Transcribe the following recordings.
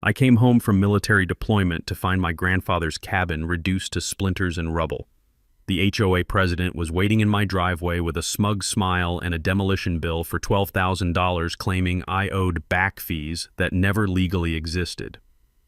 I came home from military deployment to find my grandfather's cabin reduced to splinters and rubble. The HOA president was waiting in my driveway with a smug smile and a demolition bill for $12,000 claiming I owed back fees that never legally existed.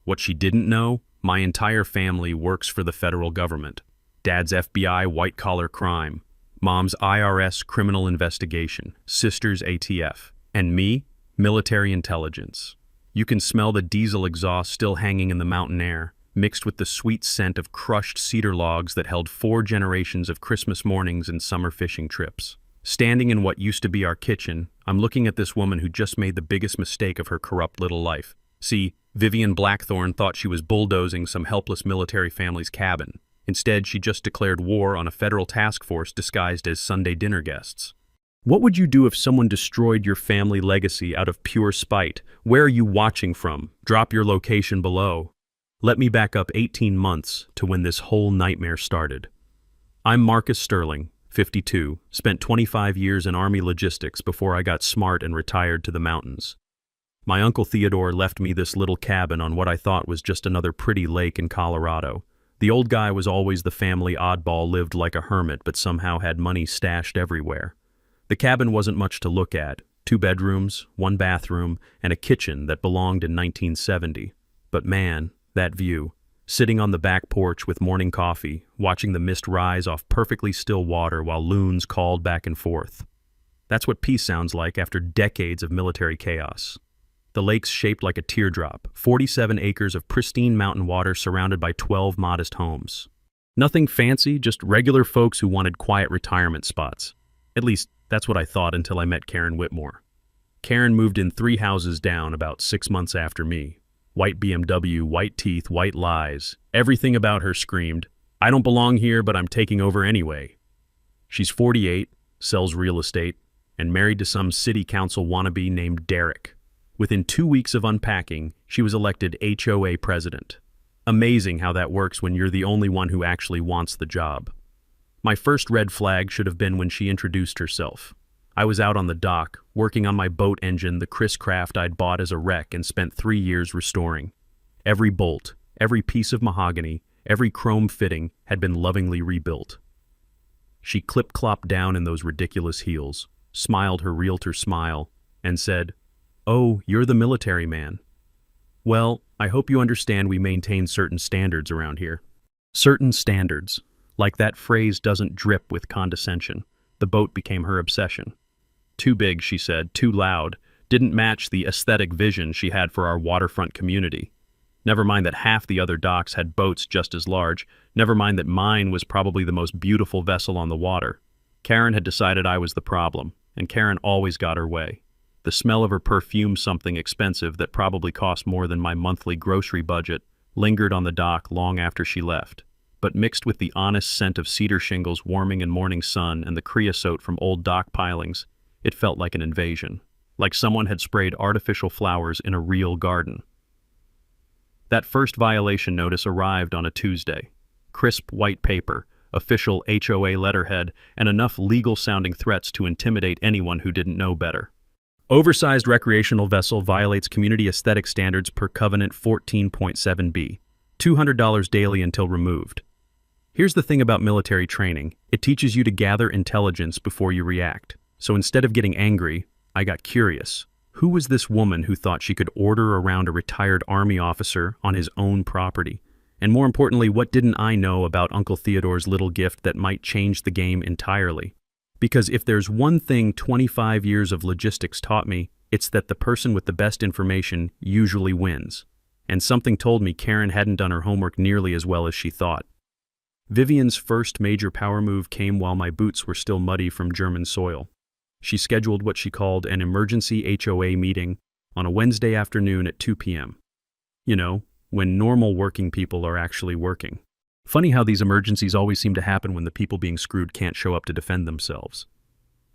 What she didn't know, my entire family works for the federal government. Dad's FBI white-collar crime, Mom's IRS criminal investigation, sister's ATF, and me, military intelligence. You can smell the diesel exhaust still hanging in the mountain air, mixed with the sweet scent of crushed cedar logs that held 4 generations of Christmas mornings and summer fishing trips. Standing in what used to be our kitchen, I'm looking at this woman who just made the biggest mistake of her corrupt little life. See, Vivian Blackthorne thought she was bulldozing some helpless military family's cabin. Instead, she just declared war on a federal task force disguised as Sunday dinner guests. What would you do if someone destroyed your family legacy out of pure spite? Where are you watching from? Drop your location below. Let me back up 18 months to when this whole nightmare started. I'm Marcus Sterling, 52, spent 25 years in Army logistics before I got smart and retired to the mountains. My Uncle Theodore left me this little cabin on what I thought was just another pretty lake in Colorado. The old guy was always the family oddball, lived like a hermit, but somehow had money stashed everywhere. The cabin wasn't much to look at, 2 bedrooms, 1 bathroom, and a kitchen that belonged in 1970. But man, that view, sitting on the back porch with morning coffee, watching the mist rise off perfectly still water while loons called back and forth. That's what peace sounds like after decades of military chaos. The lake's shaped like a teardrop, 47 acres of pristine mountain water surrounded by 12 modest homes. Nothing fancy, just regular folks who wanted quiet retirement spots. At least, that's what I thought until I met Karen Whitmore. Karen moved in 3 houses down about 6 months after me. White BMW, white teeth, white lies. Everything about her screamed, "I don't belong here, but I'm taking over anyway." She's 48, sells real estate, and married to some city council wannabe named Derek. Within 2 weeks of unpacking, she was elected HOA president. Amazing how that works when you're the only one who actually wants the job. My first red flag should have been when she introduced herself. I was out on the dock, working on my boat engine, the Chris Craft I'd bought as a wreck and spent 3 years restoring. Every bolt, every piece of mahogany, every chrome fitting had been lovingly rebuilt. She clip-clopped down in those ridiculous heels, smiled her realtor smile, and said, "Oh, you're the military man. Well, I hope you understand we maintain certain standards around here." Certain standards. Like that phrase doesn't drip with condescension. The boat became her obsession. Too big, she said, too loud, didn't match the aesthetic vision she had for our waterfront community. Never mind that half the other docks had boats just as large, never mind that mine was probably the most beautiful vessel on the water. Karen had decided I was the problem, and Karen always got her way. The smell of her perfume, something expensive that probably cost more than my monthly grocery budget, lingered on the dock long after she left. But mixed with the honest scent of cedar shingles warming in morning sun and the creosote from old dock pilings, it felt like an invasion, like someone had sprayed artificial flowers in a real garden. That first violation notice arrived on a Tuesday. Crisp white paper, official HOA letterhead, and enough legal-sounding threats to intimidate anyone who didn't know better. Oversized recreational vessel violates community aesthetic standards per Covenant 14.7b. $200 daily until removed. Here's the thing about military training. It teaches you to gather intelligence before you react. So instead of getting angry, I got curious. Who was this woman who thought she could order around a retired Army officer on his own property? And more importantly, what didn't I know about Uncle Theodore's little gift that might change the game entirely? Because if there's one thing 25 years of logistics taught me, it's that the person with the best information usually wins. And something told me Karen hadn't done her homework nearly as well as she thought. Vivian's first major power move came while my boots were still muddy from German soil. She scheduled what she called an emergency HOA meeting on a Wednesday afternoon at 2 p.m. You know, when normal working people are actually working. Funny how these emergencies always seem to happen when the people being screwed can't show up to defend themselves.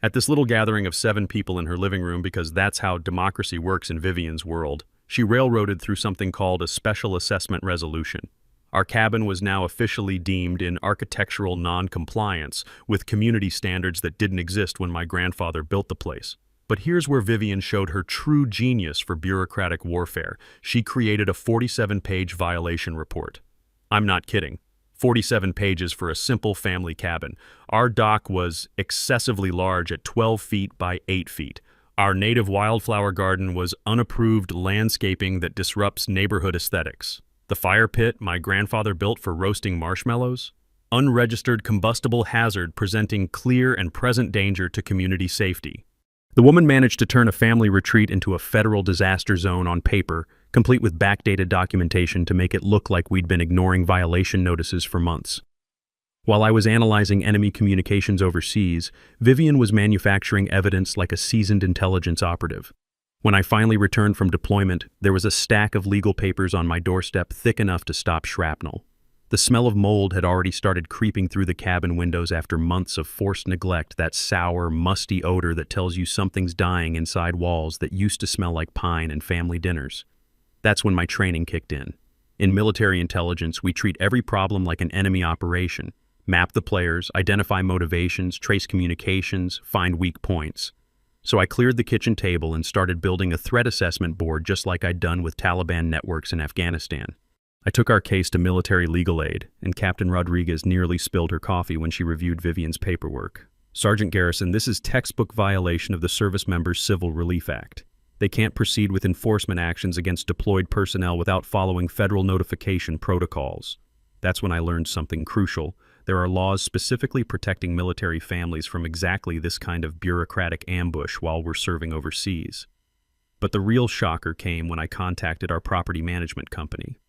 At this little gathering of 7 people in her living room, because that's how democracy works in Vivian's world, she railroaded through something called a special assessment resolution. Our cabin was now officially deemed in architectural non-compliance with community standards that didn't exist when my grandfather built the place. But here's where Vivian showed her true genius for bureaucratic warfare. She created a 47-page violation report. I'm not kidding. 47 pages for a simple family cabin. Our dock was excessively large at 12 feet by 8 feet. Our native wildflower garden was unapproved landscaping that disrupts neighborhood aesthetics. The fire pit my grandfather built for roasting marshmallows. Unregistered combustible hazard presenting clear and present danger to community safety. The woman managed to turn a family retreat into a federal disaster zone on paper, complete with backdated documentation to make it look like we'd been ignoring violation notices for months. While I was analyzing enemy communications overseas, Vivian was manufacturing evidence like a seasoned intelligence operative. When I finally returned from deployment, there was a stack of legal papers on my doorstep thick enough to stop shrapnel. The smell of mold had already started creeping through the cabin windows after months of forced neglect, that sour, musty odor that tells you something's dying inside walls that used to smell like pine and family dinners. That's when my training kicked in. In military intelligence, we treat every problem like an enemy operation. Map the players, identify motivations, trace communications, find weak points. So I cleared the kitchen table and started building a threat assessment board just like I'd done with Taliban networks in Afghanistan. I took our case to military legal aid, and Captain Rodriguez nearly spilled her coffee when she reviewed Vivian's paperwork. Sergeant Garrison, this is textbook violation of the Service Members Civil Relief Act. They can't proceed with enforcement actions against deployed personnel without following federal notification protocols. That's when I learned something crucial. There are laws specifically protecting military families from exactly this kind of bureaucratic ambush while we're serving overseas. But the real shocker came when I contacted our property management company.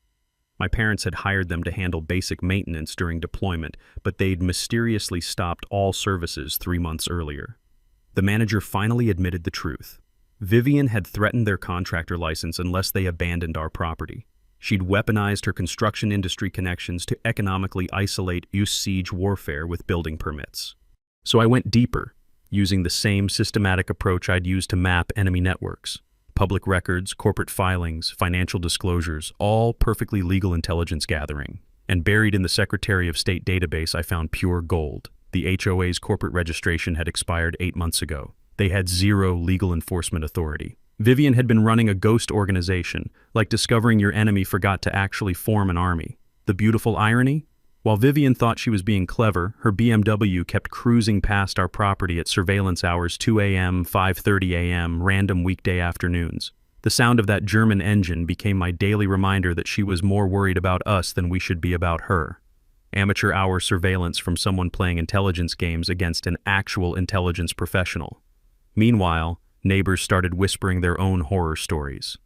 My parents had hired them to handle basic maintenance during deployment, but they'd mysteriously stopped all services 3 months earlier. The manager finally admitted the truth. Vivian had threatened their contractor license unless they abandoned our property. She'd weaponized her construction industry connections to economically isolate siege warfare with building permits. So I went deeper, using the same systematic approach I'd used to map enemy networks. Public records, corporate filings, financial disclosures, all perfectly legal intelligence gathering. And buried in the Secretary of State database, I found pure gold. The HOA's corporate registration had expired 8 months ago. They had zero legal enforcement authority. Vivian had been running a ghost organization, like discovering your enemy forgot to actually form an army. The beautiful irony? While Vivian thought she was being clever, her BMW kept cruising past our property at surveillance hours 2 a.m., 5:30 a.m., random weekday afternoons. The sound of that German engine became my daily reminder that she was more worried about us than we should be about her. Amateur hour surveillance from someone playing intelligence games against an actual intelligence professional. Meanwhile, neighbors started whispering their own horror stories.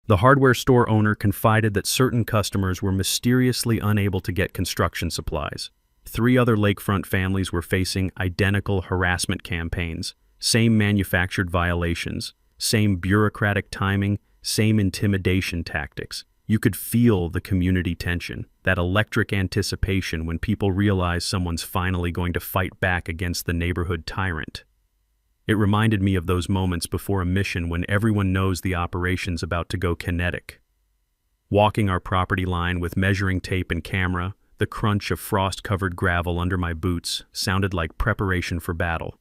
The hardware store owner confided that certain customers were mysteriously unable to get construction supplies. 3 other lakefront families were facing identical harassment campaigns, same manufactured violations, same bureaucratic timing, same intimidation tactics. You could feel the community tension, that electric anticipation when people realize someone's finally going to fight back against the neighborhood tyrant. It reminded me of those moments before a mission when everyone knows the operation's about to go kinetic. Walking our property line with measuring tape and camera, the crunch of frost-covered gravel under my boots sounded like preparation for battle.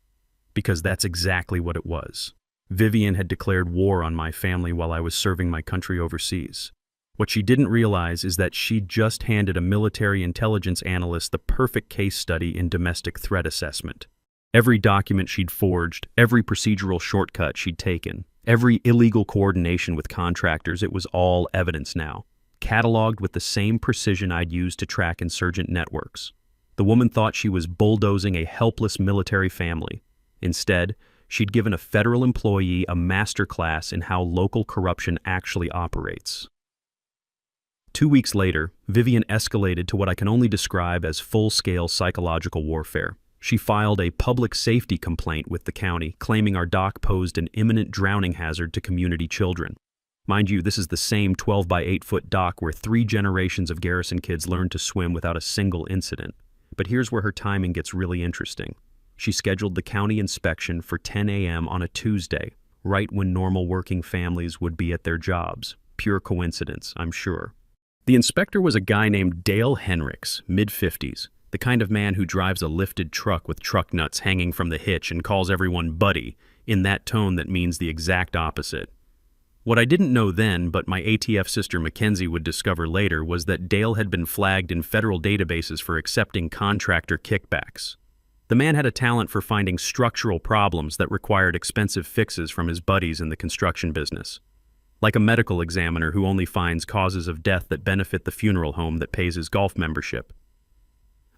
Because that's exactly what it was. Vivian had declared war on my family while I was serving my country overseas. What she didn't realize is that she'd just handed a military intelligence analyst the perfect case study in domestic threat assessment. Every document she'd forged, every procedural shortcut she'd taken, every illegal coordination with contractors, it was all evidence now, cataloged with the same precision I'd used to track insurgent networks. The woman thought she was bulldozing a helpless military family. Instead, she'd given a federal employee a masterclass in how local corruption actually operates. 2 weeks later, Vivian escalated to what I can only describe as full-scale psychological warfare. She filed a public safety complaint with the county, claiming our dock posed an imminent drowning hazard to community children. Mind you, this is the same 12 by 8 foot dock where 3 generations of Garrison kids learned to swim without a single incident. But here's where her timing gets really interesting. She scheduled the county inspection for 10 a.m. on a Tuesday, right when normal working families would be at their jobs. Pure coincidence, I'm sure. The inspector was a guy named Dale Henricks, mid-50s. The kind of man who drives a lifted truck with truck nuts hanging from the hitch and calls everyone buddy, in that tone that means the exact opposite. What I didn't know then, but my ATF sister Mackenzie would discover later, was that Dale had been flagged in federal databases for accepting contractor kickbacks. The man had a talent for finding structural problems that required expensive fixes from his buddies in the construction business. Like a medical examiner who only finds causes of death that benefit the funeral home that pays his golf membership.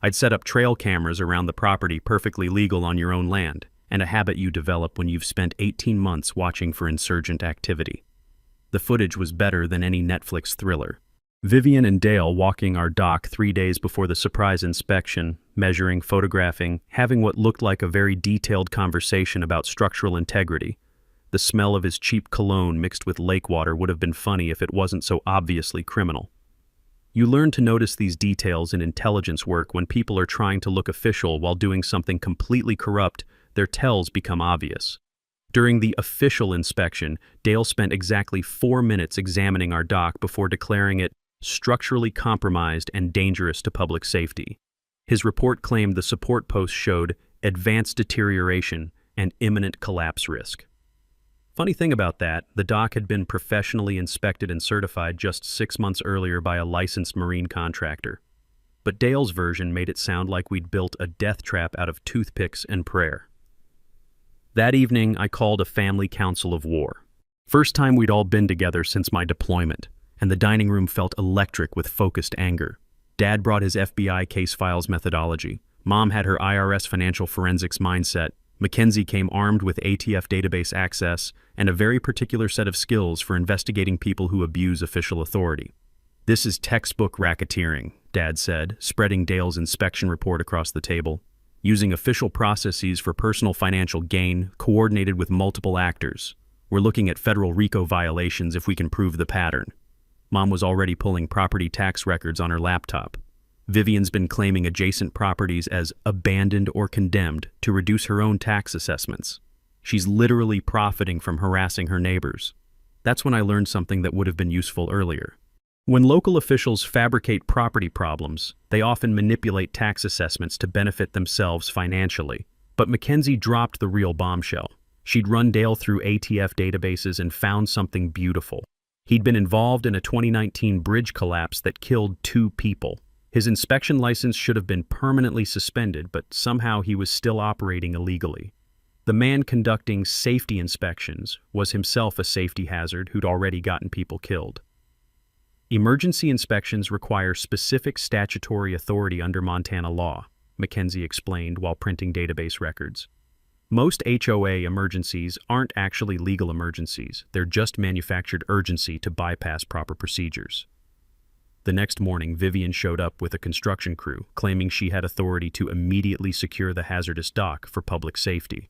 I'd set up trail cameras around the property, perfectly legal on your own land, and a habit you develop when you've spent 18 months watching for insurgent activity. The footage was better than any Netflix thriller. Vivian and Dale walking our dock 3 days before the surprise inspection, measuring, photographing, having what looked like a very detailed conversation about structural integrity. The smell of his cheap cologne mixed with lake water would have been funny if it wasn't so obviously criminal. You learn to notice these details in intelligence work when people are trying to look official while doing something completely corrupt. Their tells become obvious. During the official inspection, Dale spent exactly 4 minutes examining our dock before declaring it structurally compromised and dangerous to public safety. His report claimed the support posts showed advanced deterioration and imminent collapse risk. Funny thing about that, the dock had been professionally inspected and certified just 6 months earlier by a licensed marine contractor. But Dale's version made it sound like we'd built a death trap out of toothpicks and prayer. That evening, I called a family council of war. First time we'd all been together since my deployment, and the dining room felt electric with focused anger. Dad brought his FBI case files methodology. Mom had her IRS financial forensics mindset. Mackenzie came armed with ATF database access and a very particular set of skills for investigating people who abuse official authority. This is textbook racketeering, Dad said, spreading Dale's inspection report across the table. Using official processes for personal financial gain, coordinated with multiple actors. We're looking at federal RICO violations if we can prove the pattern. Mom was already pulling property tax records on her laptop. Vivian's been claiming adjacent properties as abandoned or condemned to reduce her own tax assessments. She's literally profiting from harassing her neighbors. That's when I learned something that would have been useful earlier. When local officials fabricate property problems, they often manipulate tax assessments to benefit themselves financially. But Mackenzie dropped the real bombshell. She'd run Dale through ATF databases and found something beautiful. He'd been involved in a 2019 bridge collapse that killed 2 people. His inspection license should have been permanently suspended, but somehow he was still operating illegally. The man conducting safety inspections was himself a safety hazard who'd already gotten people killed. Emergency inspections require specific statutory authority under Montana law, Mackenzie explained while printing database records. Most HOA emergencies aren't actually legal emergencies, they're just manufactured urgency to bypass proper procedures. The next morning, Vivian showed up with a construction crew, claiming she had authority to immediately secure the hazardous dock for public safety.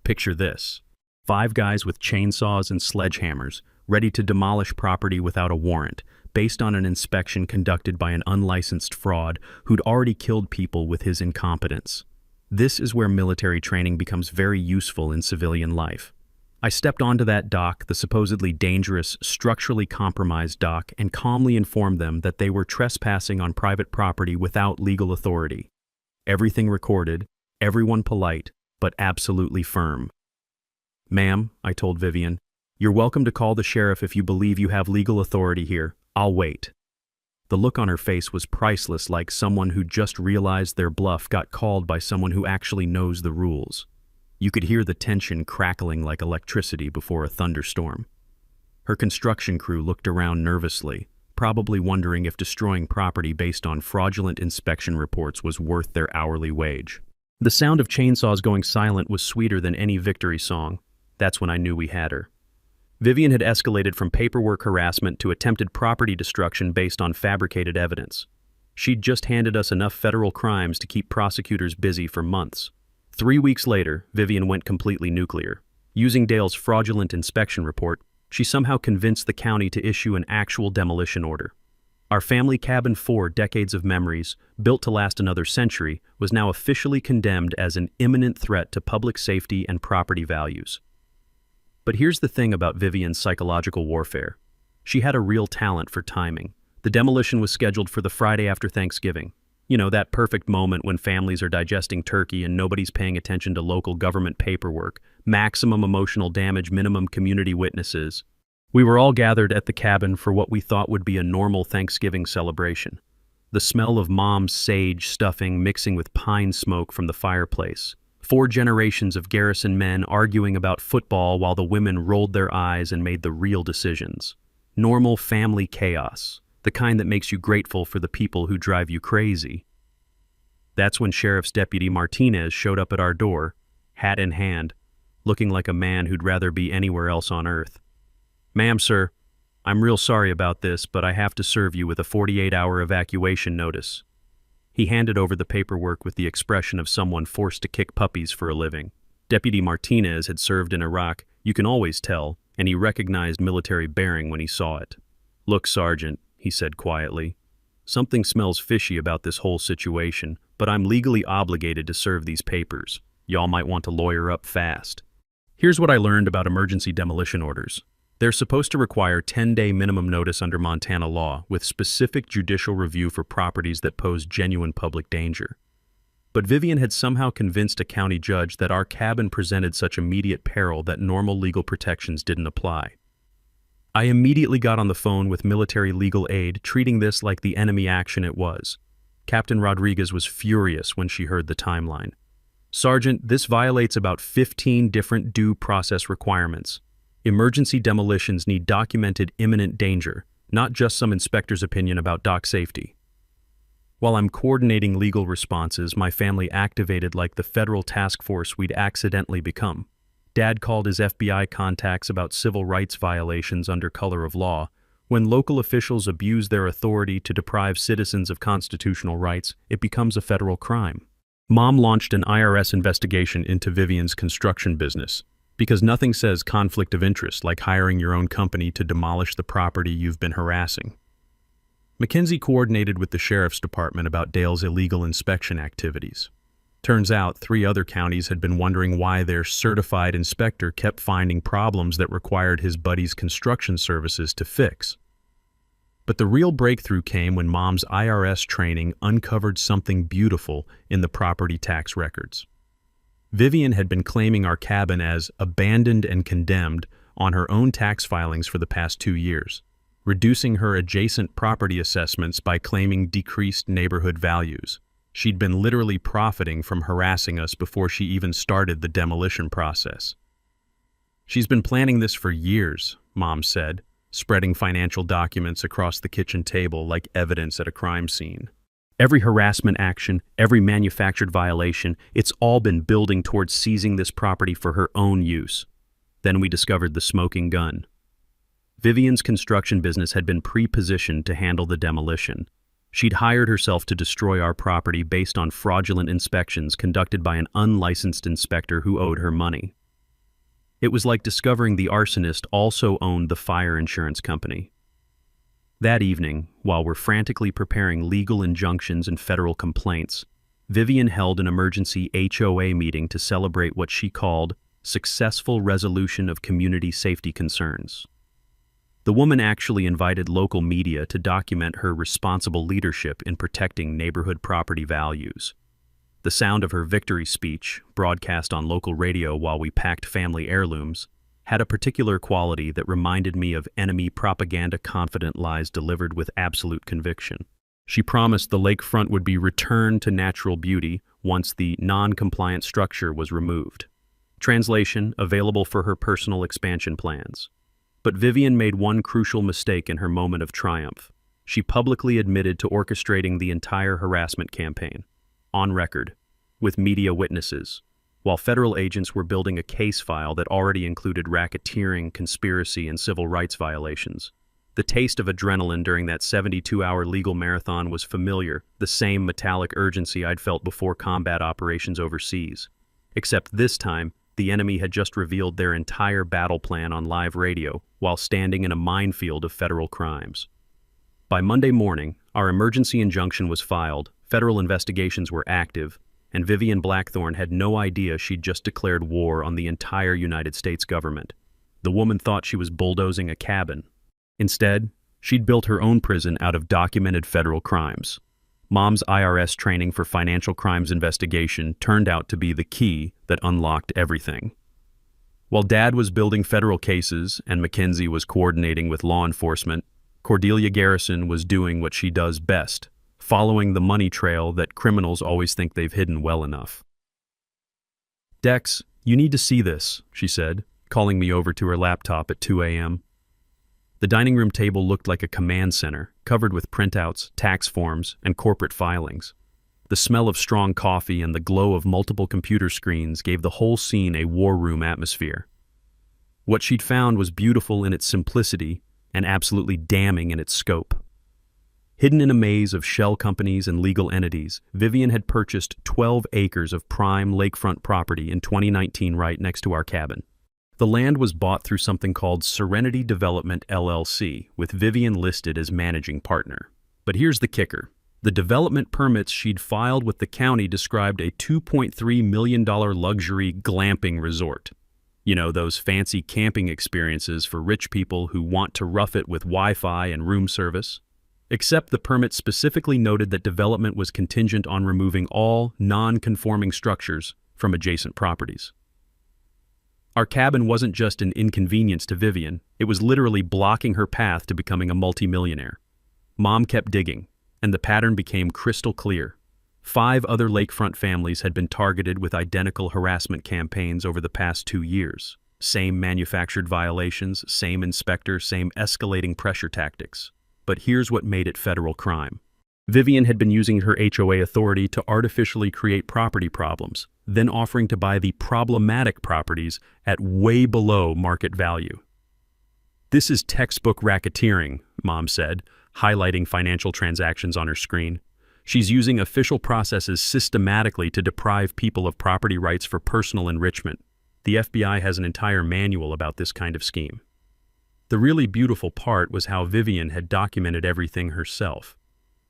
Picture this: 5 guys with chainsaws and sledgehammers, ready to demolish property without a warrant, based on an inspection conducted by an unlicensed fraud who'd already killed people with his incompetence. This is where military training becomes very useful in civilian life. I stepped onto that dock, the supposedly dangerous, structurally compromised dock, and calmly informed them that they were trespassing on private property without legal authority. Everything recorded, everyone polite, but absolutely firm. "Ma'am," I told Vivian, "you're welcome to call the sheriff if you believe you have legal authority here. I'll wait." The look on her face was priceless, like someone who just realized their bluff got called by someone who actually knows the rules. You could hear the tension crackling like electricity before a thunderstorm. Her construction crew looked around nervously, probably wondering if destroying property based on fraudulent inspection reports was worth their hourly wage. The sound of chainsaws going silent was sweeter than any victory song. That's when I knew we had her. Vivian had escalated from paperwork harassment to attempted property destruction based on fabricated evidence. She'd just handed us enough federal crimes to keep prosecutors busy for months. 3 weeks later, Vivian went completely nuclear. Using Dale's fraudulent inspection report, she somehow convinced the county to issue an actual demolition order. Our family cabin, 4 decades of memories, built to last another century, was now officially condemned as an imminent threat to public safety and property values. But here's the thing about Vivian's psychological warfare. She had a real talent for timing. The demolition was scheduled for the Friday after Thanksgiving. You know, that perfect moment when families are digesting turkey and nobody's paying attention to local government paperwork, maximum emotional damage, minimum community witnesses. We were all gathered at the cabin for what we thought would be a normal Thanksgiving celebration. The smell of Mom's sage stuffing mixing with pine smoke from the fireplace. 4 generations of garrison men arguing about football while the women rolled their eyes and made the real decisions. Normal family chaos, the kind that makes you grateful for the people who drive you crazy. That's when Sheriff's Deputy Martinez showed up at our door, hat in hand, looking like a man who'd rather be anywhere else on earth. "Ma'am, sir, I'm real sorry about this, but I have to serve you with a 48-hour evacuation notice." He handed over the paperwork with the expression of someone forced to kick puppies for a living. Deputy Martinez had served in Iraq, you can always tell, and he recognized military bearing when he saw it. "Look, Sergeant," he said quietly, "something smells fishy about this whole situation, but I'm legally obligated to serve these papers. Y'all might want to lawyer up fast." Here's what I learned about emergency demolition orders. They're supposed to require 10-day minimum notice under Montana law, with specific judicial review for properties that pose genuine public danger. But Vivian had somehow convinced a county judge that our cabin presented such immediate peril that normal legal protections didn't apply. I immediately got on the phone with military legal aid, treating this like the enemy action it was. Captain Rodriguez was furious when she heard the timeline. "Sergeant, this violates about 15 different due process requirements. Emergency demolitions need documented imminent danger, not just some inspector's opinion about dock safety." While I'm coordinating legal responses, my family activated like the federal task force we'd accidentally become. Dad called his FBI contacts about civil rights violations under color of law. When local officials abuse their authority to deprive citizens of constitutional rights, it becomes a federal crime. Mom launched an IRS investigation into Vivian's construction business, because nothing says conflict of interest like hiring your own company to demolish the property you've been harassing. Mackenzie coordinated with the sheriff's department about Dale's illegal inspection activities. Turns out 3 other counties had been wondering why their certified inspector kept finding problems that required his buddy's construction services to fix. But the real breakthrough came when Mom's IRS training uncovered something beautiful in the property tax records. Vivian had been claiming our cabin as abandoned and condemned on her own tax filings for the past 2 years, reducing her adjacent property assessments by claiming decreased neighborhood values. She'd been literally profiting from harassing us before she even started the demolition process. "She's been planning this for years," Mom said, spreading financial documents across the kitchen table like evidence at a crime scene. "Every harassment action, every manufactured violation, it's all been building towards seizing this property for her own use." Then we discovered the smoking gun. Vivian's construction business had been pre-positioned to handle the demolition. She'd hired herself to destroy our property based on fraudulent inspections conducted by an unlicensed inspector who owed her money. It was like discovering the arsonist also owned the fire insurance company. That evening, while we're frantically preparing legal injunctions and federal complaints, Vivian held an emergency HOA meeting to celebrate what she called successful resolution of community safety concerns. The woman actually invited local media to document her responsible leadership in protecting neighborhood property values. The sound of her victory speech, broadcast on local radio while we packed family heirlooms, had a particular quality that reminded me of enemy propaganda, confident lies delivered with absolute conviction. She promised the lakefront would be returned to natural beauty once the non-compliant structure was removed. Translation, available for her personal expansion plans. But Vivian made one crucial mistake in her moment of triumph. She publicly admitted to orchestrating the entire harassment campaign, on record, with media witnesses, while federal agents were building a case file that already included racketeering, conspiracy, and civil rights violations. The taste of adrenaline during that 72-hour legal marathon was familiar, the same metallic urgency I'd felt before combat operations overseas. Except this time, the enemy had just revealed their entire battle plan on live radio while standing in a minefield of federal crimes. By Monday morning, our emergency injunction was filed, federal investigations were active, and Vivian Blackthorne had no idea she'd just declared war on the entire United States government. The woman thought she was bulldozing a cabin. Instead, she'd built her own prison out of documented federal crimes. Mom's IRS training for financial crimes investigation turned out to be the key that unlocked everything. While Dad was building federal cases and Mackenzie was coordinating with law enforcement, Cordelia Garrison was doing what she does best, following the money trail that criminals always think they've hidden well enough. "Dex, you need to see this," she said, calling me over to her laptop at 2 a.m. The dining room table looked like a command center, covered with printouts, tax forms, and corporate filings. The smell of strong coffee and the glow of multiple computer screens gave the whole scene a war room atmosphere. What she'd found was beautiful in its simplicity and absolutely damning in its scope. Hidden in a maze of shell companies and legal entities, Vivian had purchased 12 acres of prime lakefront property in 2019 right next to our cabin. The land was bought through something called Serenity Development LLC, with Vivian listed as managing partner. But here's the kicker. The development permits she'd filed with the county described a $2.3 million luxury glamping resort. You know, those fancy camping experiences for rich people who want to rough it with Wi-Fi and room service. Except the permit specifically noted that development was contingent on removing all non-conforming structures from adjacent properties. Our cabin wasn't just an inconvenience to Vivian, it was literally blocking her path to becoming a multimillionaire. Mom kept digging, and the pattern became crystal clear. 5 other lakefront families had been targeted with identical harassment campaigns over the past 2 years. Same manufactured violations, same inspector, same escalating pressure tactics. But here's what made it federal crime. Vivian had been using her HOA authority to artificially create property problems, then offering to buy the problematic properties at way below market value. "This is textbook racketeering," Mom said, highlighting financial transactions on her screen. "She's using official processes systematically to deprive people of property rights for personal enrichment. The FBI has an entire manual about this kind of scheme." The really beautiful part was how Vivian had documented everything herself.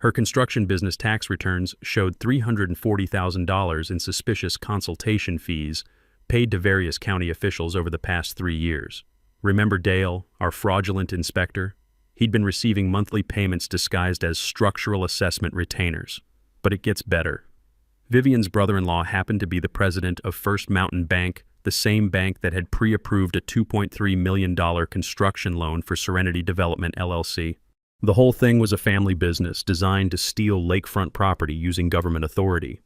Her construction business tax returns showed $340,000 in suspicious consultation fees paid to various county officials over the past 3 years. Remember Dale, our fraudulent inspector? He'd been receiving monthly payments disguised as structural assessment retainers. But it gets better. Vivian's brother-in-law happened to be the president of First Mountain Bank, the same bank that had pre-approved a $2.3 million construction loan for Serenity Development LLC. The whole thing was a family business designed to steal lakefront property using government authority.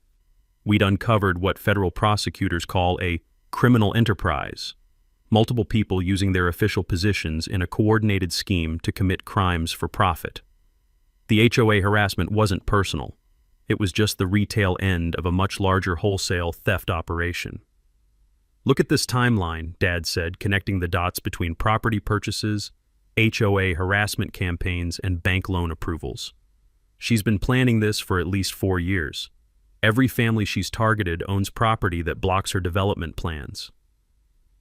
We'd uncovered what federal prosecutors call a criminal enterprise. Multiple people using their official positions in a coordinated scheme to commit crimes for profit. The HOA harassment wasn't personal. It was just the retail end of a much larger wholesale theft operation. "Look at this timeline," Dad said, connecting the dots between property purchases, HOA harassment campaigns, and bank loan approvals. She's been planning this for at least 4 years. Every family she's targeted owns property that blocks her development plans.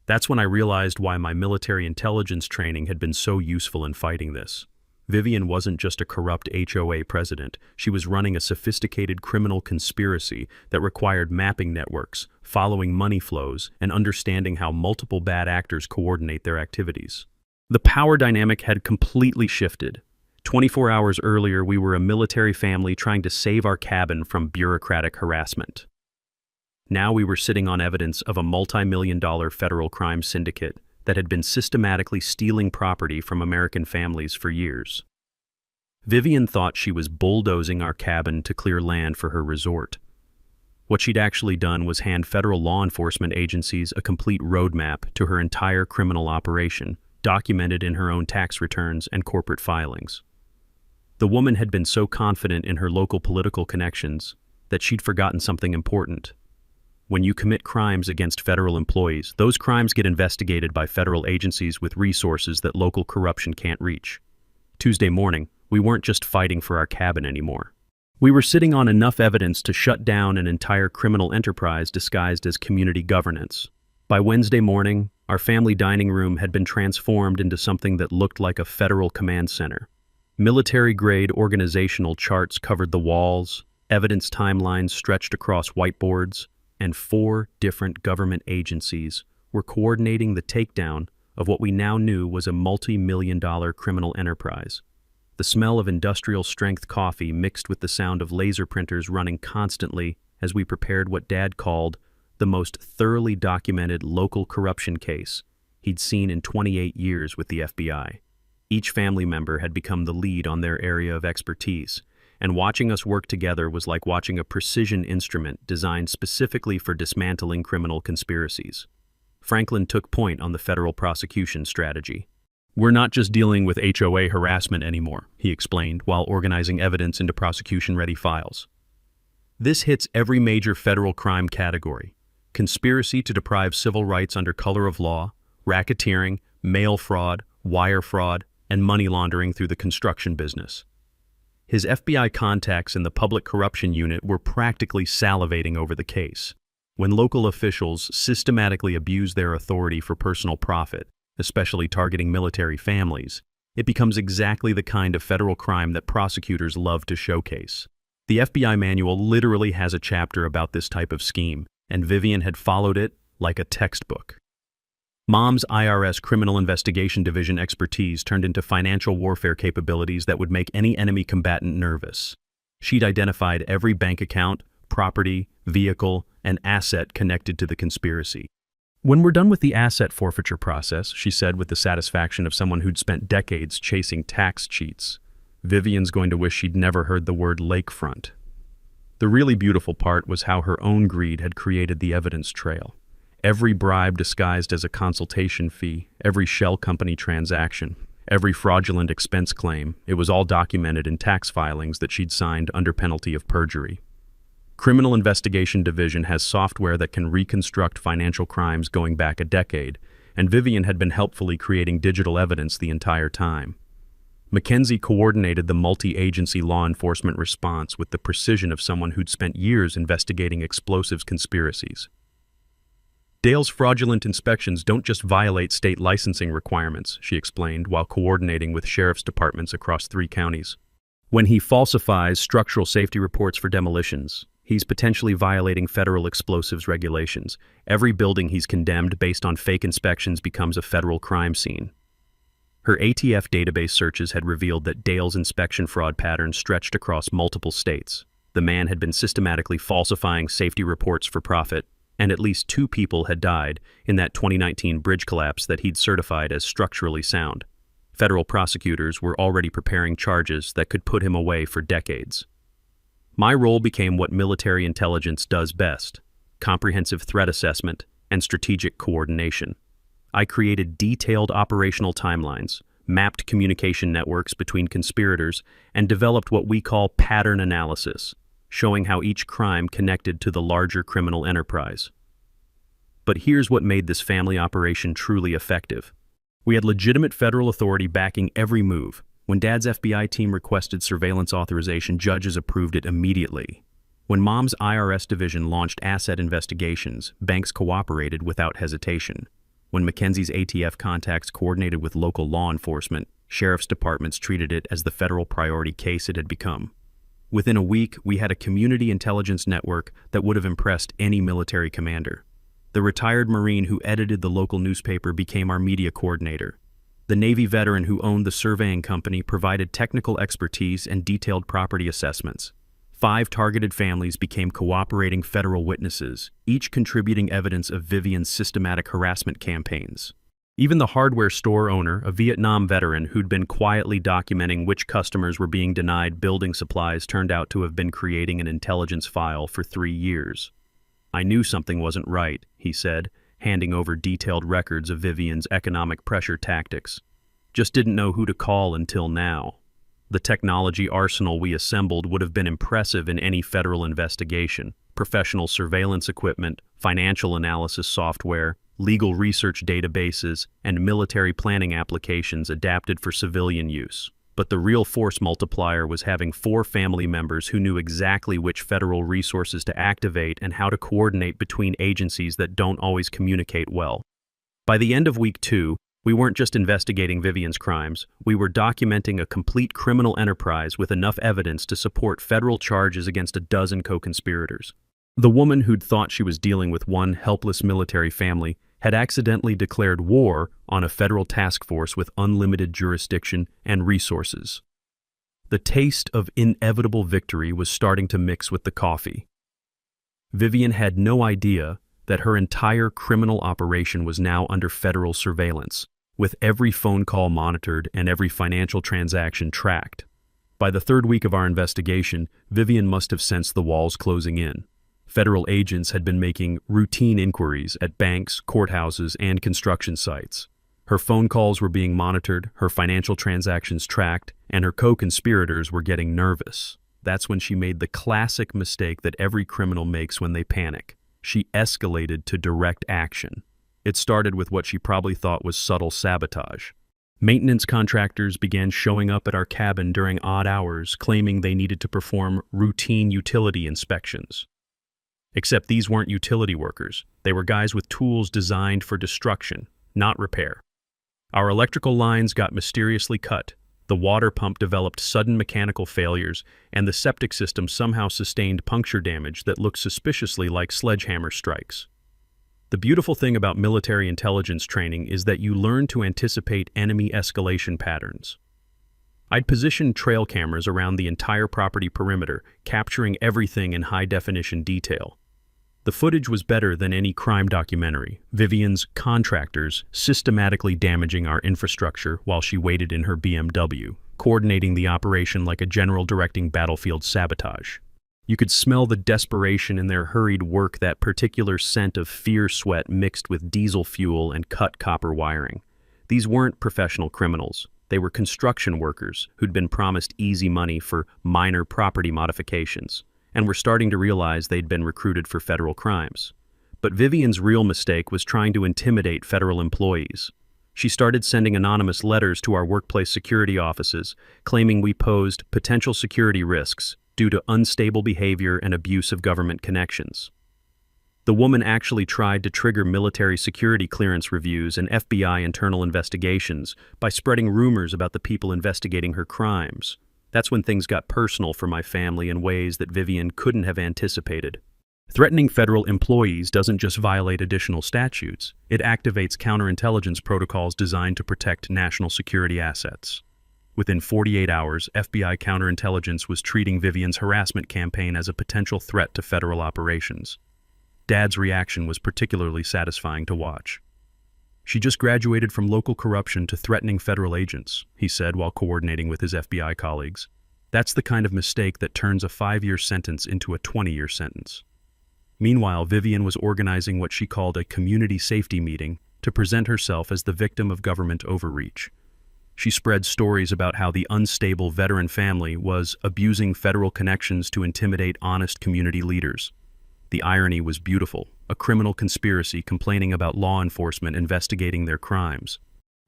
That's when I realized why my military intelligence training had been so useful in fighting this. Vivian wasn't just a corrupt HOA president, she was running a sophisticated criminal conspiracy that required mapping networks, following money flows, and understanding how multiple bad actors coordinate their activities. The power dynamic had completely shifted. 24 hours earlier, we were a military family trying to save our cabin from bureaucratic harassment. Now we were sitting on evidence of a multi-million-dollar federal crime syndicate that had been systematically stealing property from American families for years. Vivian thought she was bulldozing our cabin to clear land for her resort. What she'd actually done was hand federal law enforcement agencies a complete roadmap to her entire criminal operation, documented in her own tax returns and corporate filings. The woman had been so confident in her local political connections that she'd forgotten something important. When you commit crimes against federal employees, those crimes get investigated by federal agencies with resources that local corruption can't reach. Tuesday morning, we weren't just fighting for our cabin anymore. We were sitting on enough evidence to shut down an entire criminal enterprise disguised as community governance. By Wednesday morning, our family dining room had been transformed into something that looked like a federal command center. Military-grade organizational charts covered the walls, evidence timelines stretched across whiteboards, and 4 different government agencies were coordinating the takedown of what we now knew was a multi-million-dollar criminal enterprise. the smell of industrial-strength coffee mixed with the sound of laser printers running constantly as we prepared what Dad called the most thoroughly documented local corruption case he'd seen in 28 years with the FBI. Each family member had become the lead on their area of expertise, and watching us work together was like watching a precision instrument designed specifically for dismantling criminal conspiracies. Franklin took point on the federal prosecution strategy. "We're not just dealing with HOA harassment anymore," he explained while organizing evidence into prosecution-ready files. "This hits every major federal crime category: conspiracy to deprive civil rights under color of law, racketeering, mail fraud, wire fraud, and money laundering through the construction business." His FBI contacts in the Public Corruption Unit were practically salivating over the case. When local officials systematically abuse their authority for personal profit, especially targeting military families, it becomes exactly the kind of federal crime that prosecutors love to showcase. The FBI manual literally has a chapter about this type of scheme, and Vivian had followed it like a textbook. Mom's IRS Criminal Investigation Division expertise turned into financial warfare capabilities that would make any enemy combatant nervous. She'd identified every bank account, property, vehicle, and asset connected to the conspiracy. "When we're done with the asset forfeiture process," she said with the satisfaction of someone who'd spent decades chasing tax cheats, "Vivian's going to wish she'd never heard the word lakefront." The really beautiful part was how her own greed had created the evidence trail. Every bribe disguised as a consultation fee, every shell company transaction, every fraudulent expense claim, it was all documented in tax filings that she'd signed under penalty of perjury. Criminal Investigation Division has software that can reconstruct financial crimes going back a decade, and Vivian had been helpfully creating digital evidence the entire time. Mackenzie coordinated the multi-agency law enforcement response with the precision of someone who'd spent years investigating explosives conspiracies. "Dale's fraudulent inspections don't just violate state licensing requirements," she explained while coordinating with sheriff's departments across 3 counties. "When he falsifies structural safety reports for demolitions, he's potentially violating federal explosives regulations. Every building he's condemned based on fake inspections becomes a federal crime scene." Her ATF database searches had revealed that Dale's inspection fraud patterns stretched across multiple states. The man had been systematically falsifying safety reports for profit, and at least 2 people had died in that 2019 bridge collapse that he'd certified as structurally sound. Federal prosecutors were already preparing charges that could put him away for decades. My role became what military intelligence does best: comprehensive threat assessment and strategic coordination. I created detailed operational timelines, mapped communication networks between conspirators, and developed what we call pattern analysis, showing how each crime connected to the larger criminal enterprise. But here's what made this family operation truly effective. We had legitimate federal authority backing every move. When Dad's FBI team requested surveillance authorization, judges approved it immediately. When Mom's IRS division launched asset investigations, banks cooperated without hesitation. When Mackenzie's ATF contacts coordinated with local law enforcement, sheriff's departments treated it as the federal priority case it had become. Within a week, we had a community intelligence network that would have impressed any military commander. The retired Marine who edited the local newspaper became our media coordinator. The Navy veteran who owned the surveying company provided technical expertise and detailed property assessments. 5 targeted families became cooperating federal witnesses, each contributing evidence of Vivian's systematic harassment campaigns. Even the hardware store owner, a Vietnam veteran who'd been quietly documenting which customers were being denied building supplies, turned out to have been creating an intelligence file for 3 years. "I knew something wasn't right," he said, handing over detailed records of Vivian's economic pressure tactics. "Just didn't know who to call until now." The technology arsenal we assembled would have been impressive in any federal investigation: professional surveillance equipment, financial analysis software, legal research databases, and military planning applications adapted for civilian use. But the real force multiplier was having 4 family members who knew exactly which federal resources to activate and how to coordinate between agencies that don't always communicate well. By the end of week 2, we weren't just investigating Vivian's crimes, we were documenting a complete criminal enterprise with enough evidence to support federal charges against a dozen co-conspirators. The woman who'd thought she was dealing with one helpless military family had accidentally declared war on a federal task force with unlimited jurisdiction and resources. The taste of inevitable victory was starting to mix with the coffee. Vivian had no idea that her entire criminal operation was now under federal surveillance, with every phone call monitored and every financial transaction tracked. By the third week of our investigation, Vivian must have sensed the walls closing in. Federal agents had been making routine inquiries at banks, courthouses, and construction sites. Her phone calls were being monitored, her financial transactions tracked, and her co-conspirators were getting nervous. That's when she made the classic mistake that every criminal makes when they panic. She escalated to direct action. It started with what she probably thought was subtle sabotage. Maintenance contractors began showing up at our cabin during odd hours, claiming they needed to perform routine utility inspections. Except these weren't utility workers. They were guys with tools designed for destruction, not repair. Our electrical lines got mysteriously cut, the water pump developed sudden mechanical failures, and the septic system somehow sustained puncture damage that looked suspiciously like sledgehammer strikes. The beautiful thing about military intelligence training is that you learn to anticipate enemy escalation patterns. I'd positioned trail cameras around the entire property perimeter, capturing everything in high-definition detail. The footage was better than any crime documentary, Vivian's contractors systematically damaging our infrastructure while she waited in her BMW, coordinating the operation like a general directing battlefield sabotage. You could smell the desperation in their hurried work, that particular scent of fear sweat mixed with diesel fuel and cut copper wiring. These weren't professional criminals. They were construction workers who'd been promised easy money for minor property modifications, and were starting to realize they'd been recruited for federal crimes. But Vivian's real mistake was trying to intimidate federal employees. She started sending anonymous letters to our workplace security offices, claiming we posed potential security risks due to unstable behavior and abuse of government connections. The woman actually tried to trigger military security clearance reviews and FBI internal investigations by spreading rumors about the people investigating her crimes. That's when things got personal for my family in ways that Vivian couldn't have anticipated. Threatening federal employees doesn't just violate additional statutes, it activates counterintelligence protocols designed to protect national security assets. Within 48 hours, FBI counterintelligence was treating Vivian's harassment campaign as a potential threat to federal operations. Dad's reaction was particularly satisfying to watch. "She just graduated from local corruption to threatening federal agents," he said while coordinating with his FBI colleagues. "That's the kind of mistake that turns a 5-year sentence into a 20-year sentence." Meanwhile, Vivian was organizing what she called a community safety meeting to present herself as the victim of government overreach. She spread stories about how the unstable veteran family was abusing federal connections to intimidate honest community leaders. The irony was beautiful, a criminal conspiracy complaining about law enforcement investigating their crimes.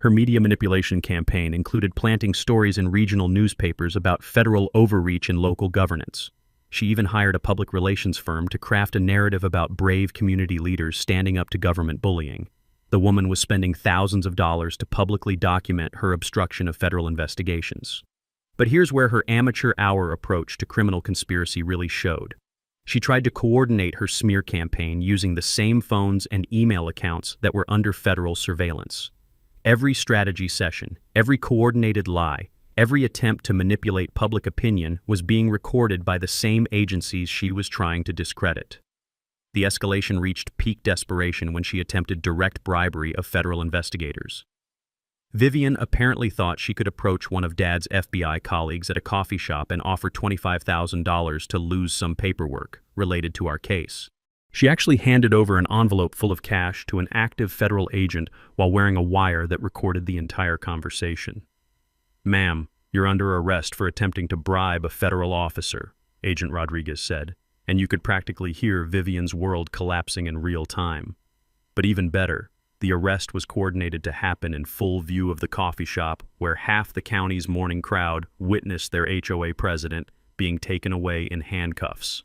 Her media manipulation campaign included planting stories in regional newspapers about federal overreach in local governance. She even hired a public relations firm to craft a narrative about brave community leaders standing up to government bullying. The woman was spending thousands of dollars to publicly document her obstruction of federal investigations. But here's where her amateur hour approach to criminal conspiracy really showed. She tried to coordinate her smear campaign using the same phones and email accounts that were under federal surveillance. Every strategy session, every coordinated lie, every attempt to manipulate public opinion was being recorded by the same agencies she was trying to discredit. The escalation reached peak desperation when she attempted direct bribery of federal investigators. Vivian apparently thought she could approach one of Dad's FBI colleagues at a coffee shop and offer $25,000 to lose some paperwork related to our case. She actually handed over an envelope full of cash to an active federal agent while wearing a wire that recorded the entire conversation. "Ma'am, you're under arrest for attempting to bribe a federal officer," Agent Rodriguez said, and you could practically hear Vivian's world collapsing in real time. But even better, the arrest was coordinated to happen in full view of the coffee shop where half the county's morning crowd witnessed their HOA president being taken away in handcuffs.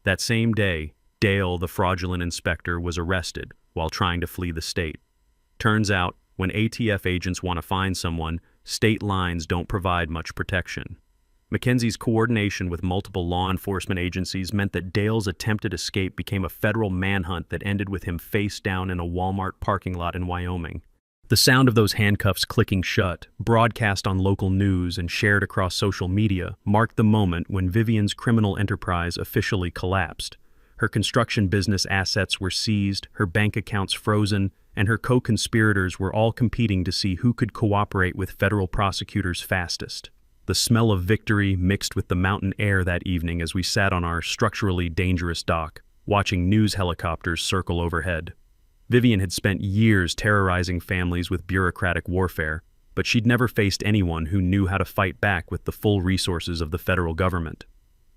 That same day, Dale, the fraudulent inspector, was arrested while trying to flee the state. Turns out, when ATF agents want to find someone, state lines don't provide much protection. Mackenzie's coordination with multiple law enforcement agencies meant that Dale's attempted escape became a federal manhunt that ended with him face down in a Walmart parking lot in Wyoming. The sound of those handcuffs clicking shut, broadcast on local news and shared across social media, marked the moment when Vivian's criminal enterprise officially collapsed. Her construction business assets were seized, her bank accounts frozen, and her co-conspirators were all competing to see who could cooperate with federal prosecutors fastest. The smell of victory mixed with the mountain air that evening as we sat on our structurally dangerous dock, watching news helicopters circle overhead. Vivian had spent years terrorizing families with bureaucratic warfare, but she'd never faced anyone who knew how to fight back with the full resources of the federal government.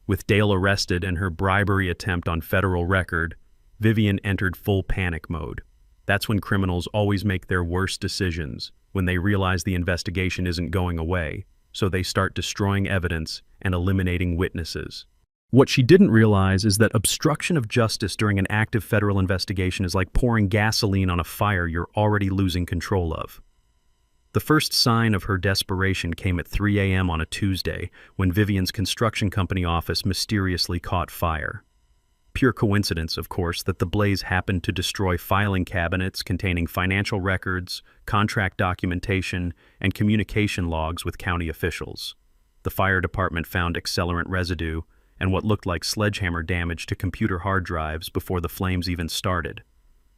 With Dale arrested and her bribery attempt on federal record, Vivian entered full panic mode. That's when criminals always make their worst decisions, when they realize the investigation isn't going away, so they start destroying evidence and eliminating witnesses. What she didn't realize is that obstruction of justice during an active federal investigation is like pouring gasoline on a fire you're already losing control of. The first sign of her desperation came at 3 a.m. on a Tuesday, when Vivian's construction company office mysteriously caught fire. Pure coincidence, of course, that the blaze happened to destroy filing cabinets containing financial records, contract documentation, and communication logs with county officials. The fire department found accelerant residue and what looked like sledgehammer damage to computer hard drives before the flames even started.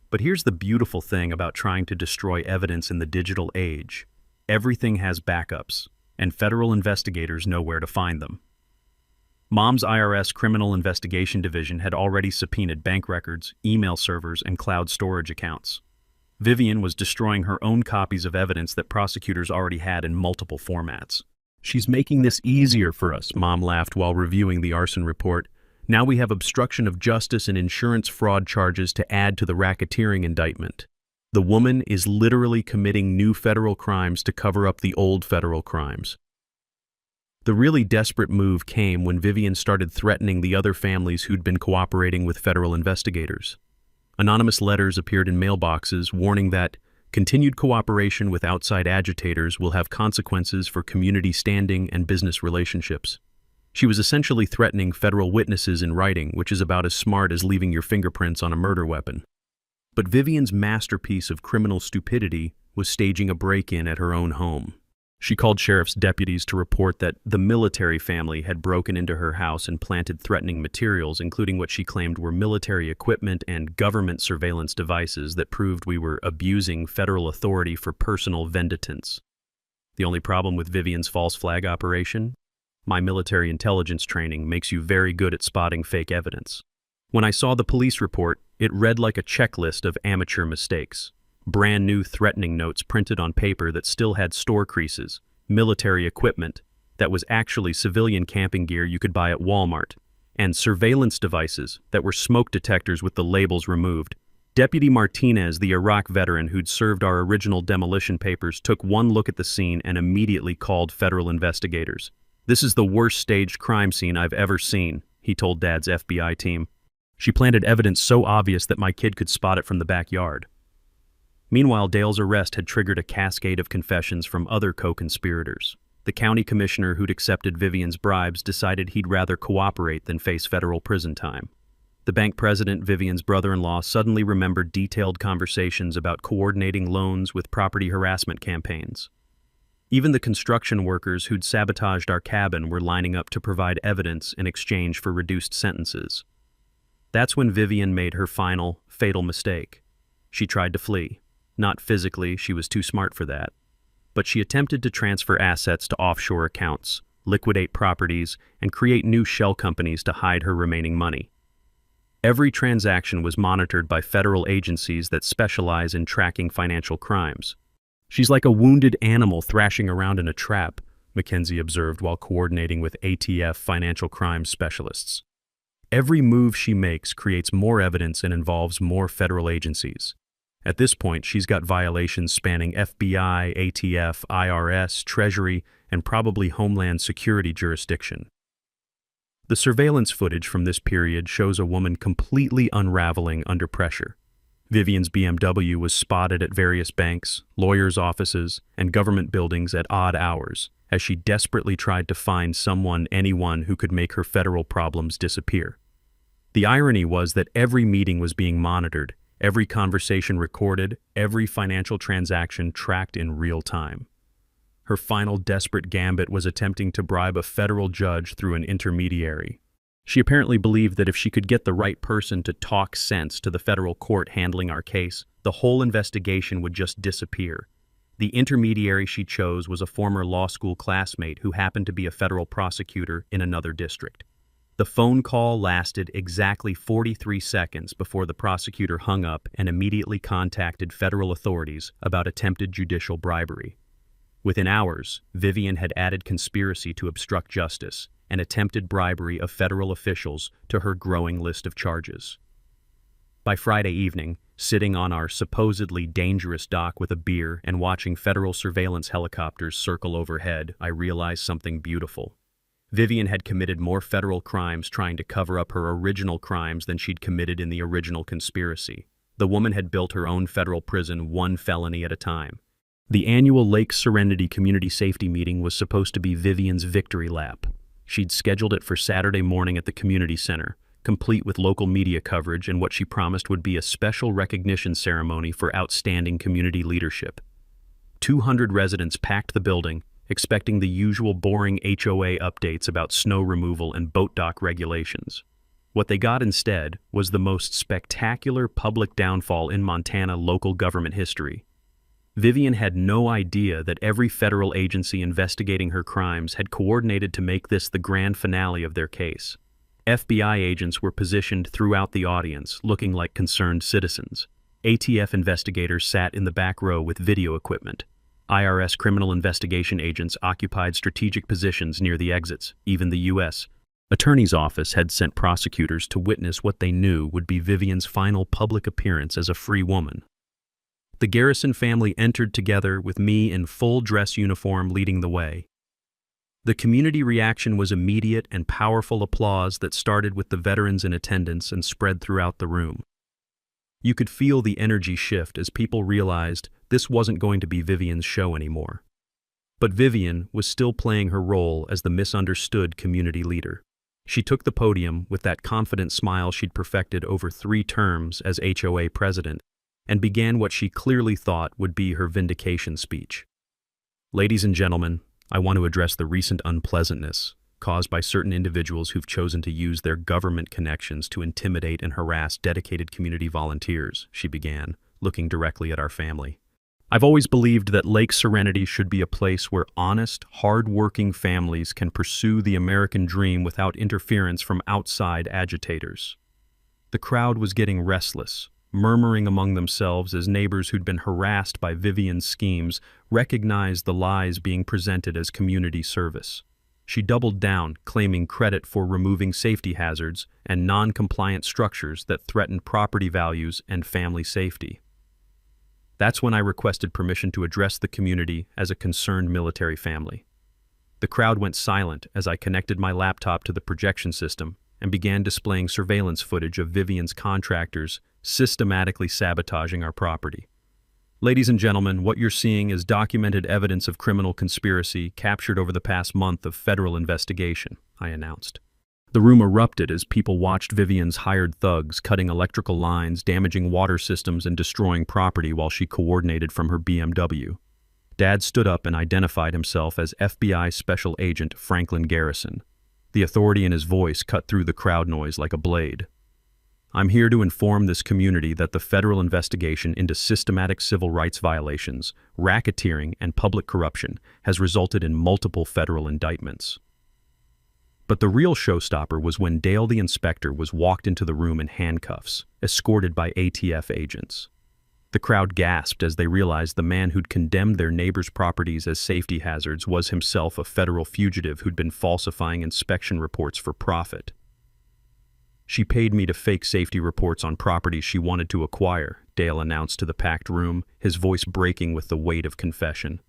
But here's the beautiful thing about trying to destroy evidence in the digital age. Everything has backups, and federal investigators know where to find them. Mom's IRS Criminal Investigation Division had already subpoenaed bank records, email servers, and cloud storage accounts. Vivian was destroying her own copies of evidence that prosecutors already had in multiple formats. "She's making this easier for us," Mom laughed while reviewing the arson report. "Now we have obstruction of justice and insurance fraud charges to add to the racketeering indictment. The woman is literally committing new federal crimes to cover up the old federal crimes." The really desperate move came when Vivian started threatening the other families who'd been cooperating with federal investigators. Anonymous letters appeared in mailboxes warning that continued cooperation with outside agitators will have consequences for community standing and business relationships. She was essentially threatening federal witnesses in writing, which is about as smart as leaving your fingerprints on a murder weapon. But Vivian's masterpiece of criminal stupidity was staging a break-in at her own home. She called sheriff's deputies to report that the military family had broken into her house and planted threatening materials, including what she claimed were military equipment and government surveillance devices that proved we were abusing federal authority for personal vendettas. The only problem with Vivian's false flag operation? My military intelligence training makes you very good at spotting fake evidence. When I saw the police report, it read like a checklist of amateur mistakes. Brand new threatening notes printed on paper that still had store creases, military equipment that was actually civilian camping gear you could buy at Walmart, and surveillance devices that were smoke detectors with the labels removed. Deputy Martinez, the Iraq veteran who'd served our original demolition papers, took one look at the scene and immediately called federal investigators. "This is the worst staged crime scene I've ever seen," he told Dad's FBI team. "She planted evidence so obvious that my kid could spot it from the backyard." Meanwhile, Dale's arrest had triggered a cascade of confessions from other co-conspirators. The county commissioner who'd accepted Vivian's bribes decided he'd rather cooperate than face federal prison time. The bank president, Vivian's brother-in-law, suddenly remembered detailed conversations about coordinating loans with property harassment campaigns. Even the construction workers who'd sabotaged our cabin were lining up to provide evidence in exchange for reduced sentences. That's when Vivian made her final, fatal mistake. She tried to flee. Not physically, she was too smart for that. But she attempted to transfer assets to offshore accounts, liquidate properties, and create new shell companies to hide her remaining money. Every transaction was monitored by federal agencies that specialize in tracking financial crimes. "She's like a wounded animal thrashing around in a trap," Mackenzie observed while coordinating with ATF financial crimes specialists. "Every move she makes creates more evidence and involves more federal agencies. At this point, she's got violations spanning FBI, ATF, IRS, Treasury, and probably Homeland Security jurisdiction." The surveillance footage from this period shows a woman completely unraveling under pressure. Vivian's BMW was spotted at various banks, lawyers' offices, and government buildings at odd hours, as she desperately tried to find anyone who could make her federal problems disappear. The irony was that every meeting was being monitored, Every conversation recorded, every financial transaction tracked in real time. Her final desperate gambit was attempting to bribe a federal judge through an intermediary. She apparently believed that if she could get the right person to talk sense to the federal court handling our case, the whole investigation would just disappear. The intermediary she chose was a former law school classmate who happened to be a federal prosecutor in another district. The phone call lasted exactly 43 seconds before the prosecutor hung up and immediately contacted federal authorities about attempted judicial bribery. Within hours, Vivian had added conspiracy to obstruct justice and attempted bribery of federal officials to her growing list of charges. By Friday evening, sitting on our supposedly dangerous dock with a beer and watching federal surveillance helicopters circle overhead, I realized something beautiful. Vivian had committed more federal crimes trying to cover up her original crimes than she'd committed in the original conspiracy. The woman had built her own federal prison one felony at a time. The annual Lake Serenity Community Safety Meeting was supposed to be Vivian's victory lap. She'd scheduled it for Saturday morning at the community center, complete with local media coverage and what she promised would be a special recognition ceremony for outstanding community leadership. 200 residents packed the building, expecting the usual boring HOA updates about snow removal and boat dock regulations. What they got instead was the most spectacular public downfall in Montana local government history. Vivian had no idea that every federal agency investigating her crimes had coordinated to make this the grand finale of their case. FBI agents were positioned throughout the audience, looking like concerned citizens. ATF investigators sat in the back row with video equipment. IRS criminal investigation agents occupied strategic positions near the exits. Even the U.S. Attorney's Office had sent prosecutors to witness what they knew would be Vivian's final public appearance as a free woman. The Garrison family entered together with me in full dress uniform leading the way. The community reaction was immediate and powerful applause that started with the veterans in attendance and spread throughout the room. You could feel the energy shift as people realized this wasn't going to be Vivian's show anymore. But Vivian was still playing her role as the misunderstood community leader. She took the podium with that confident smile she'd perfected over 3 terms as HOA president and began what she clearly thought would be her vindication speech. Ladies and gentlemen, I want to address the recent unpleasantness caused by certain individuals who've chosen to use their government connections to intimidate and harass dedicated community volunteers, she began, looking directly at our family. I've always believed that Lake Serenity should be a place where honest, hard-working families can pursue the American dream without interference from outside agitators. The crowd was getting restless, murmuring among themselves as neighbors who'd been harassed by Vivian's schemes recognized the lies being presented as community service. She doubled down, claiming credit for removing safety hazards and non-compliant structures that threatened property values and family safety. That's when I requested permission to address the community as a concerned military family. The crowd went silent as I connected my laptop to the projection system and began displaying surveillance footage of Vivian's contractors systematically sabotaging our property. Ladies and gentlemen, what you're seeing is documented evidence of criminal conspiracy captured over the past month of federal investigation, I announced. The room erupted as people watched Vivian's hired thugs cutting electrical lines, damaging water systems, and destroying property while she coordinated from her BMW. Dad stood up and identified himself as FBI Special Agent Franklin Garrison. The authority in his voice cut through the crowd noise like a blade. I'm here to inform this community that the federal investigation into systematic civil rights violations, racketeering, and public corruption has resulted in multiple federal indictments. But the real showstopper was when Dale the inspector was walked into the room in handcuffs, escorted by ATF agents. The crowd gasped as they realized the man who'd condemned their neighbors' properties as safety hazards was himself a federal fugitive who'd been falsifying inspection reports for profit. She paid me to fake safety reports on properties she wanted to acquire, Dale announced to the packed room, his voice breaking with the weight of confession.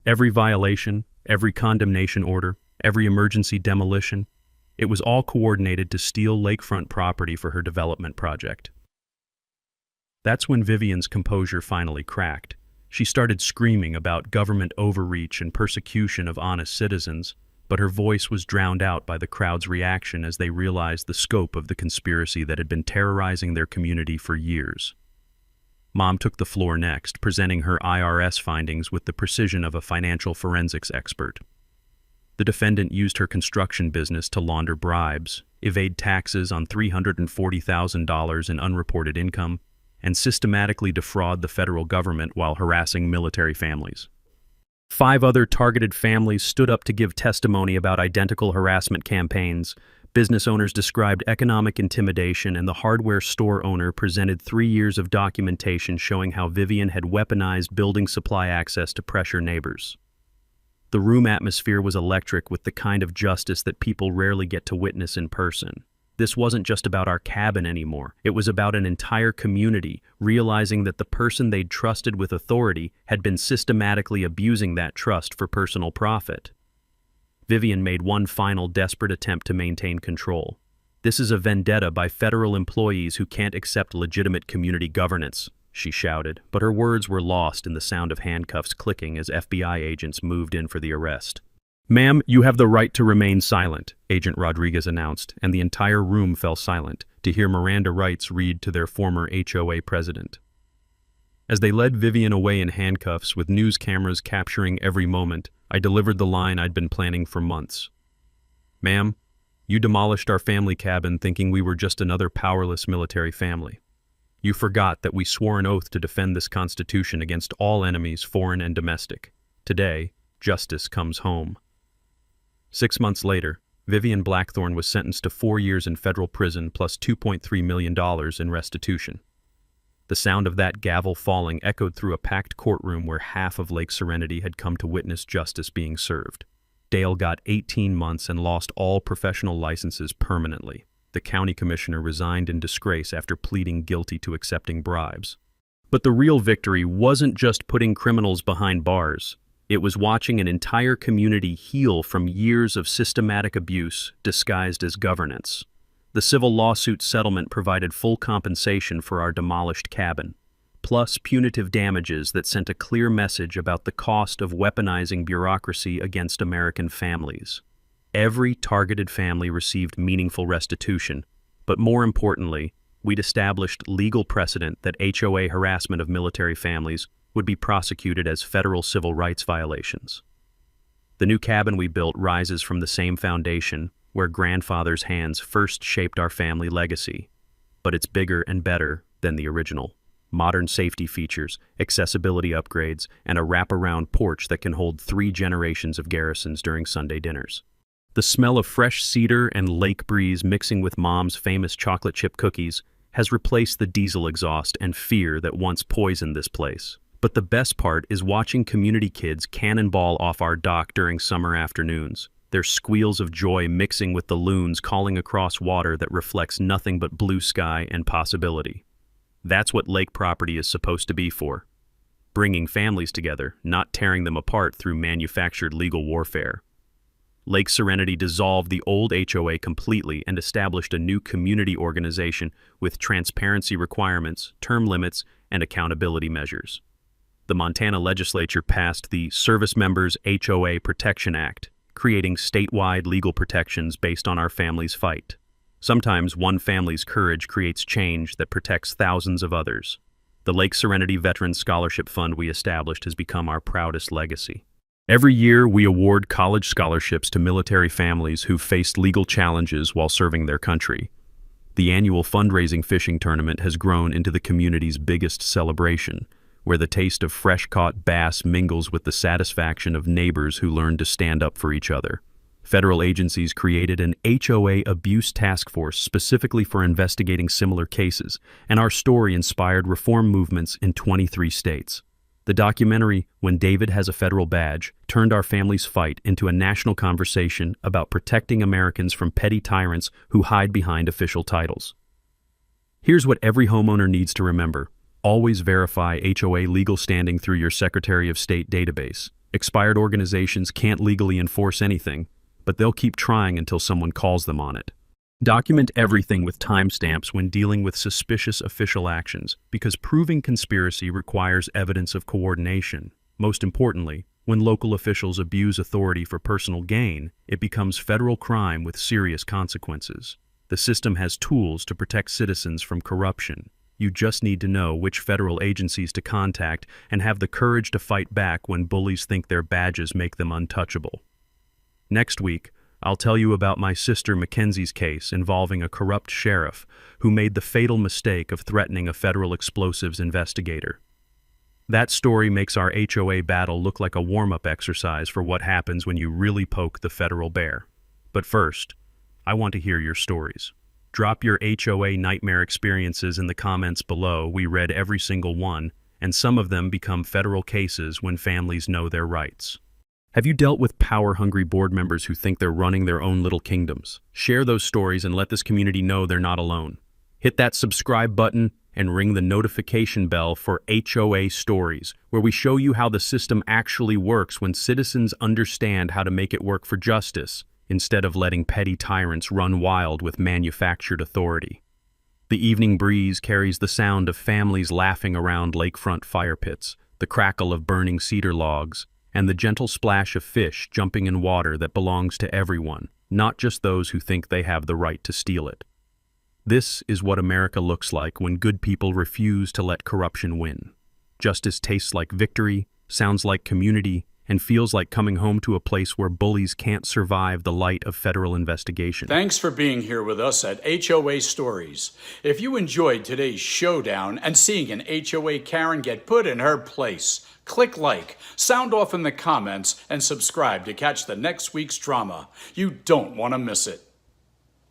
Every violation, every condemnation order, every emergency demolition, it was all coordinated to steal lakefront property for her development project. That's when Vivian's composure finally cracked. She started screaming about government overreach and persecution of honest citizens, but her voice was drowned out by the crowd's reaction as they realized the scope of the conspiracy that had been terrorizing their community for years. Mom took the floor next, presenting her IRS findings with the precision of a financial forensics expert. The defendant used her construction business to launder bribes, evade taxes on $340,000 in unreported income, and systematically defraud the federal government while harassing military families. 5 other targeted families stood up to give testimony about identical harassment campaigns. Business owners described economic intimidation, and the hardware store owner presented 3 years of documentation showing how Vivian had weaponized building supply access to pressure neighbors. The room atmosphere was electric, with the kind of justice that people rarely get to witness in person. This wasn't just about our cabin anymore. It was about an entire community realizing that the person they'd trusted with authority had been systematically abusing that trust for personal profit. Vivian made one final desperate attempt to maintain control. "This is a vendetta by federal employees who can't accept legitimate community governance," she shouted, but her words were lost in the sound of handcuffs clicking as FBI agents moved in for the arrest. "Ma'am, you have the right to remain silent," Agent Rodriguez announced, and the entire room fell silent to hear Miranda rights read to their former HOA president. As they led Vivian away in handcuffs, with news cameras capturing every moment, I delivered the line I'd been planning for months. "Ma'am, you demolished our family cabin thinking we were just another powerless military family. You forgot that we swore an oath to defend this Constitution against all enemies, foreign and domestic. Today, justice comes home." 6 months later, Vivian Blackthorne was sentenced to 4 years in federal prison plus $2.3 million in restitution. The sound of that gavel falling echoed through a packed courtroom where half of Lake Serenity had come to witness justice being served. Dale got 18 months and lost all professional licenses permanently. The county commissioner resigned in disgrace after pleading guilty to accepting bribes. But the real victory wasn't just putting criminals behind bars. It was watching an entire community heal from years of systematic abuse disguised as governance. The civil lawsuit settlement provided full compensation for our demolished cabin, plus punitive damages that sent a clear message about the cost of weaponizing bureaucracy against American families. Every targeted family received meaningful restitution, but more importantly, we'd established legal precedent that HOA harassment of military families would be prosecuted as federal civil rights violations. The new cabin we built rises from the same foundation where grandfather's hands first shaped our family legacy, but it's bigger and better than the original. Modern safety features, accessibility upgrades, and a wraparound porch that can hold 3 generations of garrisons during Sunday dinners. The smell of fresh cedar and lake breeze mixing with Mom's famous chocolate chip cookies has replaced the diesel exhaust and fear that once poisoned this place. But the best part is watching community kids cannonball off our dock during summer afternoons, their squeals of joy mixing with the loons calling across water that reflects nothing but blue sky and possibility. That's what lake property is supposed to be for. Bringing families together, not tearing them apart through manufactured legal warfare. Lake Serenity dissolved the old HOA completely and established a new community organization with transparency requirements, term limits, and accountability measures. The Montana legislature passed the Service Members HOA Protection Act, creating statewide legal protections based on our family's fight. Sometimes one family's courage creates change that protects thousands of others. The Lake Serenity Veterans Scholarship Fund we established has become our proudest legacy. Every year, we award college scholarships to military families who've faced legal challenges while serving their country. The annual fundraising fishing tournament has grown into the community's biggest celebration, where the taste of fresh-caught bass mingles with the satisfaction of neighbors who learn to stand up for each other. Federal agencies created an HOA abuse task force specifically for investigating similar cases, and our story inspired reform movements in 23 states. The documentary, When David Has a Federal Badge, turned our family's fight into a national conversation about protecting Americans from petty tyrants who hide behind official titles. Here's what every homeowner needs to remember. Always verify HOA legal standing through your Secretary of State database. Expired organizations can't legally enforce anything, but they'll keep trying until someone calls them on it. Document everything with timestamps when dealing with suspicious official actions, because proving conspiracy requires evidence of coordination. Most importantly, when local officials abuse authority for personal gain, it becomes federal crime with serious consequences. The system has tools to protect citizens from corruption. You just need to know which federal agencies to contact and have the courage to fight back when bullies think their badges make them untouchable. Next week, I'll tell you about my sister Mackenzie's case involving a corrupt sheriff who made the fatal mistake of threatening a federal explosives investigator. That story makes our HOA battle look like a warm-up exercise for what happens when you really poke the federal bear. But first, I want to hear your stories. Drop your HOA nightmare experiences in the comments below. We read every single one, and some of them become federal cases when families know their rights. Have you dealt with power-hungry board members who think they're running their own little kingdoms? Share those stories and let this community know they're not alone. Hit that subscribe button and ring the notification bell for HOA Stories, where we show you how the system actually works when citizens understand how to make it work for justice, instead of letting petty tyrants run wild with manufactured authority. The evening breeze carries the sound of families laughing around lakefront fire pits, the crackle of burning cedar logs, and the gentle splash of fish jumping in water that belongs to everyone, not just those who think they have the right to steal it. This is what America looks like when good people refuse to let corruption win. Justice tastes like victory, sounds like community, and feels like coming home to a place where bullies can't survive the light of federal investigation. Thanks for being here with us at HOA Stories. If you enjoyed today's showdown and seeing an HOA Karen get put in her place, click like, sound off in the comments, and subscribe to catch the next week's drama. You don't want to miss it.